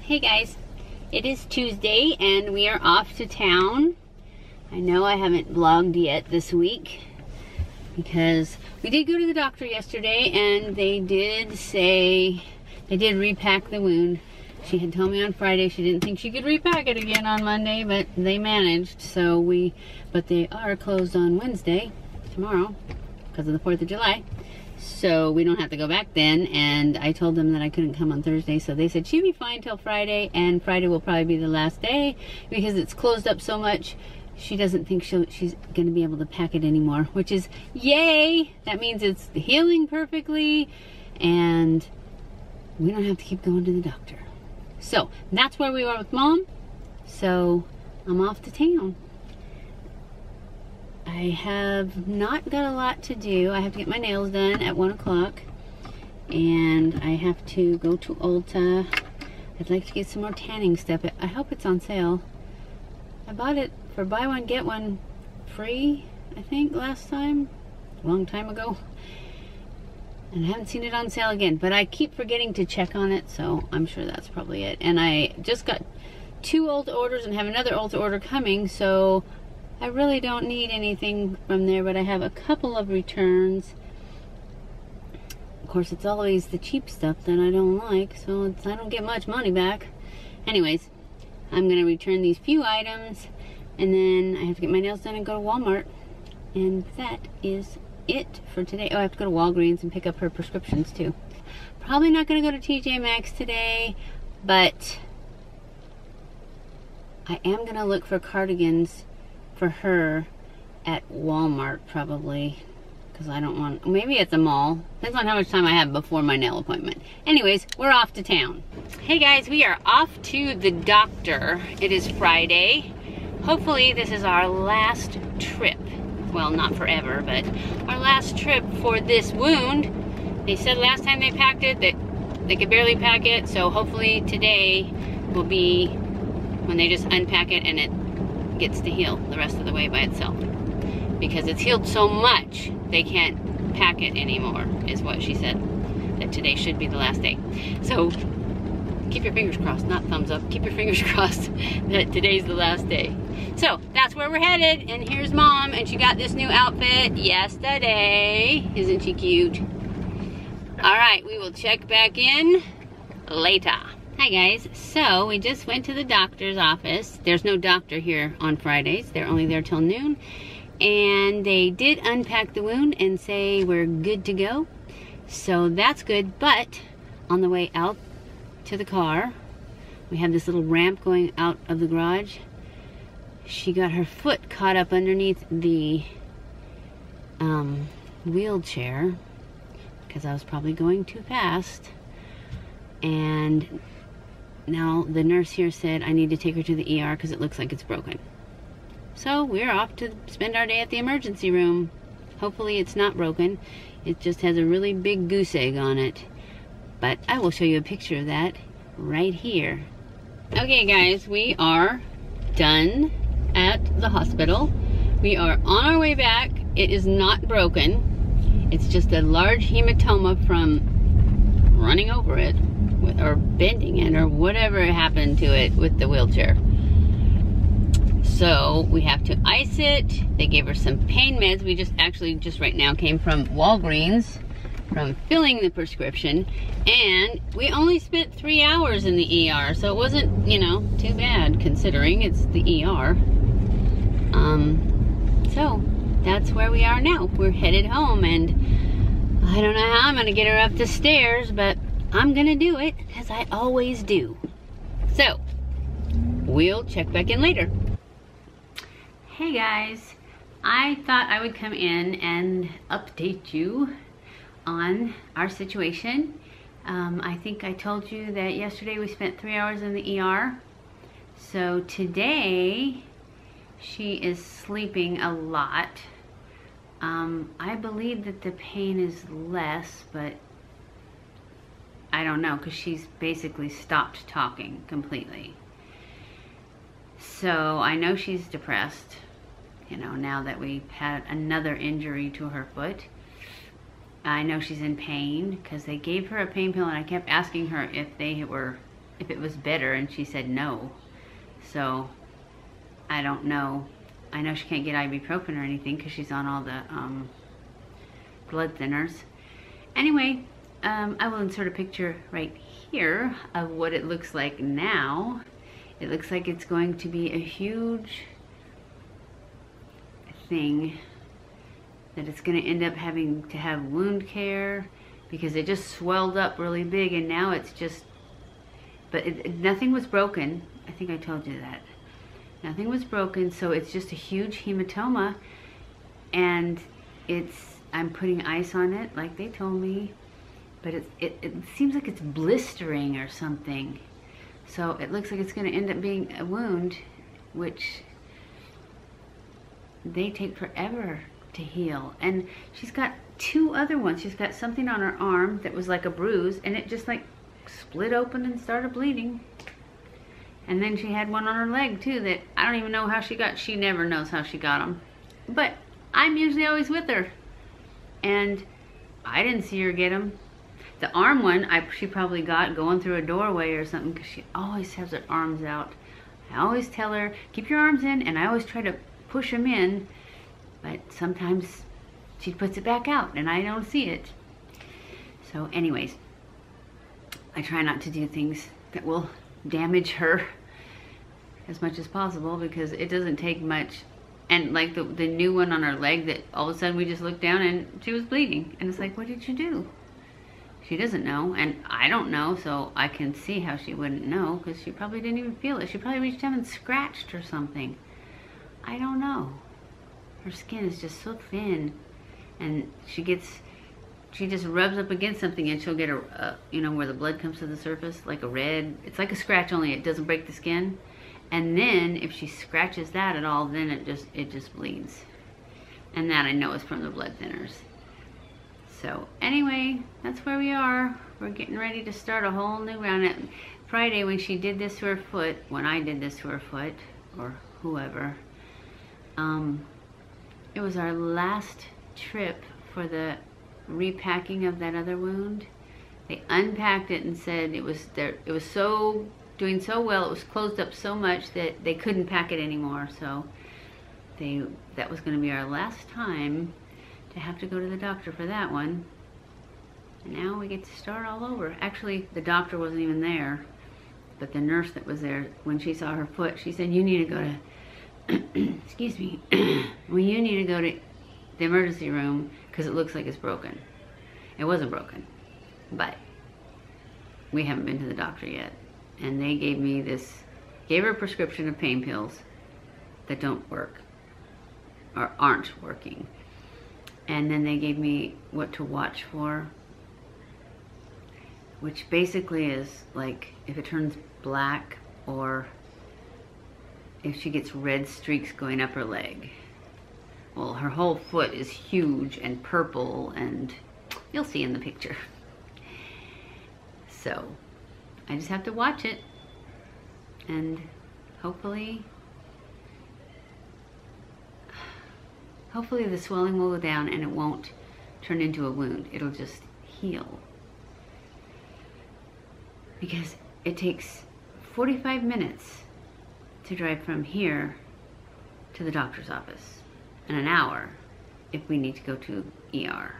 Hey guys, it is Tuesday and we are off to town. I know I haven't vlogged yet this week because we did go to the doctor yesterday and they did say they did repack the wound. She had told me on Friday she didn't think she could repack it again on Monday, but they managed. But they are closed on Wednesday, tomorrow, because of the 4th of July. So we don't have to go back then, and I told them that I couldn't come on Thursday, so they said she'd be fine till Friday, and Friday will probably be the last day because it's closed up so much. She doesn't think she's going to be able to pack it anymore, which is yay! That means it's healing perfectly, and we don't have to keep going to the doctor. So that's where we are with Mom. So I'm off to town. I have not got a lot to do. I have to get my nails done at 1 o'clock. And I have to go to Ulta. I'd like to get some more tanning stuff. I hope it's on sale. I bought it for buy one, get one free, I think, last time. A long time ago. And I haven't seen it on sale again. But I keep forgetting to check on it, so I'm sure that's probably it. And I just got 2 Ulta orders and have another Ulta order coming, so I really don't need anything from there, but I have a couple of returns. Of course, it's always the cheap stuff that I don't like, so I don't get much money back. Anyways, I'm going to return these few items, and then I have to get my nails done and go to Walmart. And that is it for today. Oh, I have to go to Walgreens and pick up her prescriptions too. Probably not going to go to TJ Maxx today, but I am going to look for cardigans for her at Walmart probably, because I don't want, maybe at the mall. Depends on how much time I have before my nail appointment. Anyways, we're off to town. Hey guys, we are off to the doctor. It is Friday. Hopefully this is our last trip. Well, not forever, but our last trip for this wound. They said last time they packed it that they could barely pack it, so hopefully today will be when they just unpack it and it gets to heal the rest of the way by itself, because it's healed so much they can't pack it anymore, is what she said. That today should be the last day. So keep your fingers crossed, not thumbs up, keep your fingers crossed that today's the last day. So that's where we're headed, and here's Mom, and she got this new outfit yesterday. Isn't she cute? All right, we will check back in later. Hi guys, so we just went to the doctor's office. There's no doctor here on Fridays. They're only there till noon. And they did unpack the wound and say we're good to go. So that's good, but on the way out to the car, we have this little ramp going out of the garage. She got her foot caught up underneath the wheelchair because I was probably going too fast. And now the nurse here said I need to take her to the ER because it looks like it's broken. So we're off to spend our day at the emergency room. Hopefully it's not broken. It just has a really big goose egg on it. But I will show you a picture of that right here. Okay guys, we are done at the hospital. We are on our way back. It is not broken. It's just a large hematoma from running over it, or bending it, or whatever happened to it with the wheelchair. So we have to ice it. They gave her some pain meds. We just right now came from Walgreens from filling the prescription, and we only spent 3 hours in the ER, so it wasn't, you know, too bad considering it's the ER. So that's where we are now. We're headed home, and I don't know how I'm gonna get her up the stairs, but I'm gonna do it, as I always do. So, we'll check back in later. Hey guys, I thought I would come in and update you on our situation. I think I told you that yesterday we spent 3 hours in the ER. So today, she is sleeping a lot. I believe that the pain is less, but I don't know, because she's basically stopped talking completely. So I know she's depressed, you know, now that we've had another injury to her foot. I know she's in pain because they gave her a pain pill, and I kept asking her if they were if it was better, and she said no. So I don't know. I know she can't get ibuprofen or anything because she's on all the blood thinners. Anyway, I will insert a picture right here of what it looks like now. It looks like it's going to be a huge thing, that it's going to end up having to have wound care because it just swelled up really big, and now it's just, but nothing was broken. I think I told you that. Nothing was broken, so it's just a huge hematoma, and I'm putting ice on it like they told me, but it seems like it's blistering or something. So it looks like it's going to end up being a wound, which they take forever to heal. And she's got 2 other ones. She's got something on her arm that was like a bruise, and it just like split open and started bleeding. And then she had one on her leg too that I don't even know how she never knows how she got them. But I'm usually always with her, and I didn't see her get them. The arm one, she probably got going through a doorway or something, because she always has her arms out. I always tell her, keep your arms in, and I always try to push them in, but sometimes she puts it back out and I don't see it. So anyways, I try not to do things that will damage her as much as possible, because it doesn't take much. And like the new one on her leg, that all of a sudden we just looked down and she was bleeding, and it's like, what did you do? She doesn't know, and I don't know, so I can see how she wouldn't know, because she probably didn't even feel it. She probably reached down and scratched or something. I don't know. Her skin is just so thin, and she just rubs up against something and she'll get you know, where the blood comes to the surface, like a red, it's like a scratch, only it doesn't break the skin. And then if she scratches that at all, then it just bleeds. And that I know is from the blood thinners. So anyway, that's where we are. We're getting ready to start a whole new round. At Friday, when she did this to her foot, when I did this to her foot, or whoever, it was our last trip for the repacking of that other wound. They unpacked it and said it was doing so well, it was closed up so much that they couldn't pack it anymore. So that was going to be our last time to have to go to the doctor for that one. And now we get to start all over. Actually, the doctor wasn't even there, but the nurse that was there, when she saw her foot, she said, you need to go to excuse me, well, you need to go to the emergency room because it looks like it's broken. It wasn't broken, but we haven't been to the doctor yet. And they gave her a prescription of pain pills that don't work, or aren't working. And then they gave me what to watch for, which basically is like if it turns black, or if she gets red streaks going up her leg. Well, her whole foot is huge and purple, and you'll see in the picture. So I just have to watch it, and hopefully the swelling will go down and it won't turn into a wound. It'll just heal. Because it takes 45 minutes to drive from here to the doctor's office, and an hour if we need to go to ER,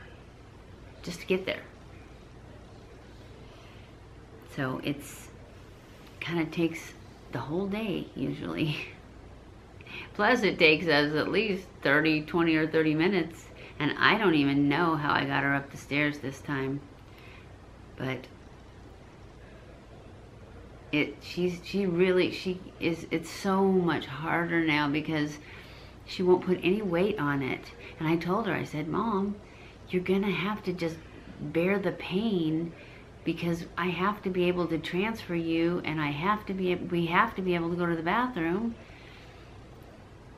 just to get there. So it's kind of takes the whole day usually. Plus it takes us at least 20 or 30 minutes, and I don't even know how I got her up the stairs this time. But it's so much harder now because she won't put any weight on it. And I told her, I said, Mom, you're gonna have to just bear the pain, because I have to be able to transfer you, and we have to be able to go to the bathroom.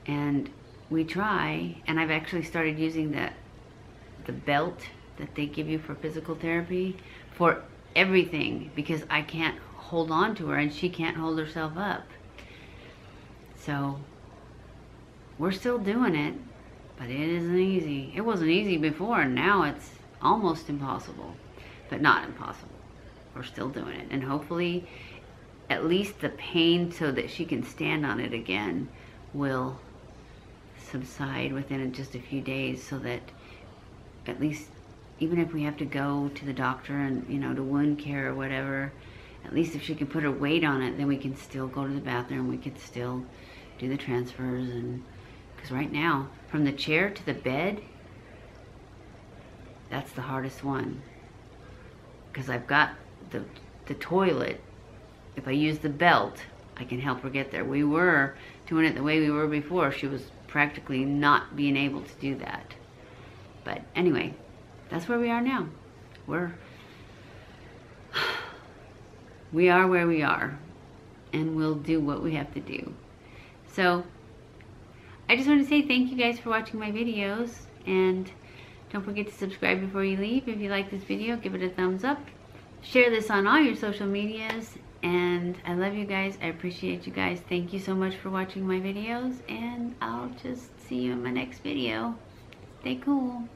And we try, and I've actually started using the belt that they give you for physical therapy for everything, because I can't hold on to her and she can't hold herself up. So we're still doing it, but it isn't easy. It wasn't easy before, and now it's almost impossible, but not impossible. We're still doing it, and hopefully at least the pain so that she can stand on it again will subside within just a few days, so that at least, even if we have to go to the doctor and, you know, to wound care or whatever, at least if she can put her weight on it, then we can still go to the bathroom, we can still do the transfers. And because right now, from the chair to the bed, that's the hardest one. Because I've got the toilet. If I use the belt, I can help her get there. We were doing it the way we were before. She was practically not being able to do that. But anyway, that's where we are now. We are where we are, and we'll do what we have to do. So I just want to say thank you guys for watching my videos, and don't forget to subscribe before you leave. If you like this video, give it a thumbs up. Share this on all your social medias, and I love you guys. I appreciate you guys. Thank you so much for watching my videos, and I'll just see you in my next video. Stay cool.